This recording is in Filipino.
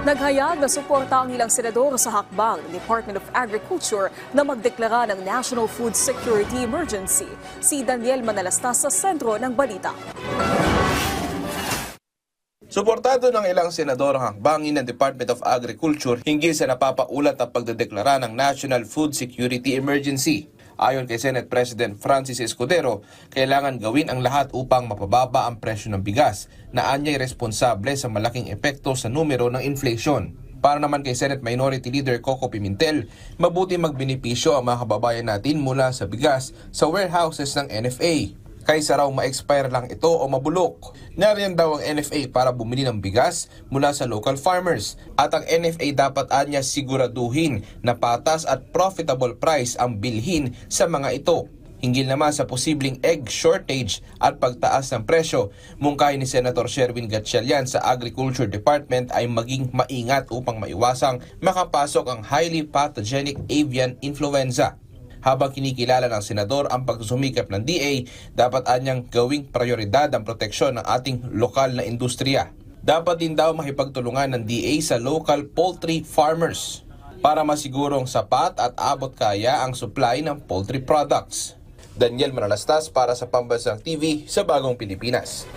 Naghayag na suporta ang ilang senador sa hakbang ng Department of Agriculture na magdeklara ng National Food Security Emergency. Si Daniel Manalastas sa sentro ng balita. Suportado ng ilang senador ang hakbangin ng Department of Agriculture hinggil sa napapaulat na pagdedeklara ng National Food Security Emergency. Ayon kay Senate President Francis Escudero, kailangan gawin ang lahat upang mapababa ang presyo ng bigas na anya'y responsable sa malaking epekto sa numero ng inflation. Para naman kay Senate Minority Leader Coco Pimentel, mabuti magbenepisyo ang mga kababayan natin mula sa bigas sa warehouses ng NFA. Kaysa raw ma-expire lang ito o mabulok. Nariyan daw ang NFA para bumili ng bigas mula sa local farmers. At ang NFA dapat anya siguraduhin na patas at profitable price ang bilhin sa mga ito. Hinggil naman sa posibleng egg shortage at pagtaas ng presyo, mungkahi ni Senator Sherwin Gatchalian sa Agriculture Department ay maging maingat upang maiwasang makapasok ang highly pathogenic avian influenza. Habang kinikilala ng senador ang pagsusumikap ng DA, dapat anyang gawing prioridad ang proteksyon ng ating lokal na industriya. Dapat din daw makipagtulungan ng DA sa local poultry farmers para masigurong sapat at abot kaya ang supply ng poultry products. Daniel Manalastas para sa Pambansang TV sa Bagong Pilipinas.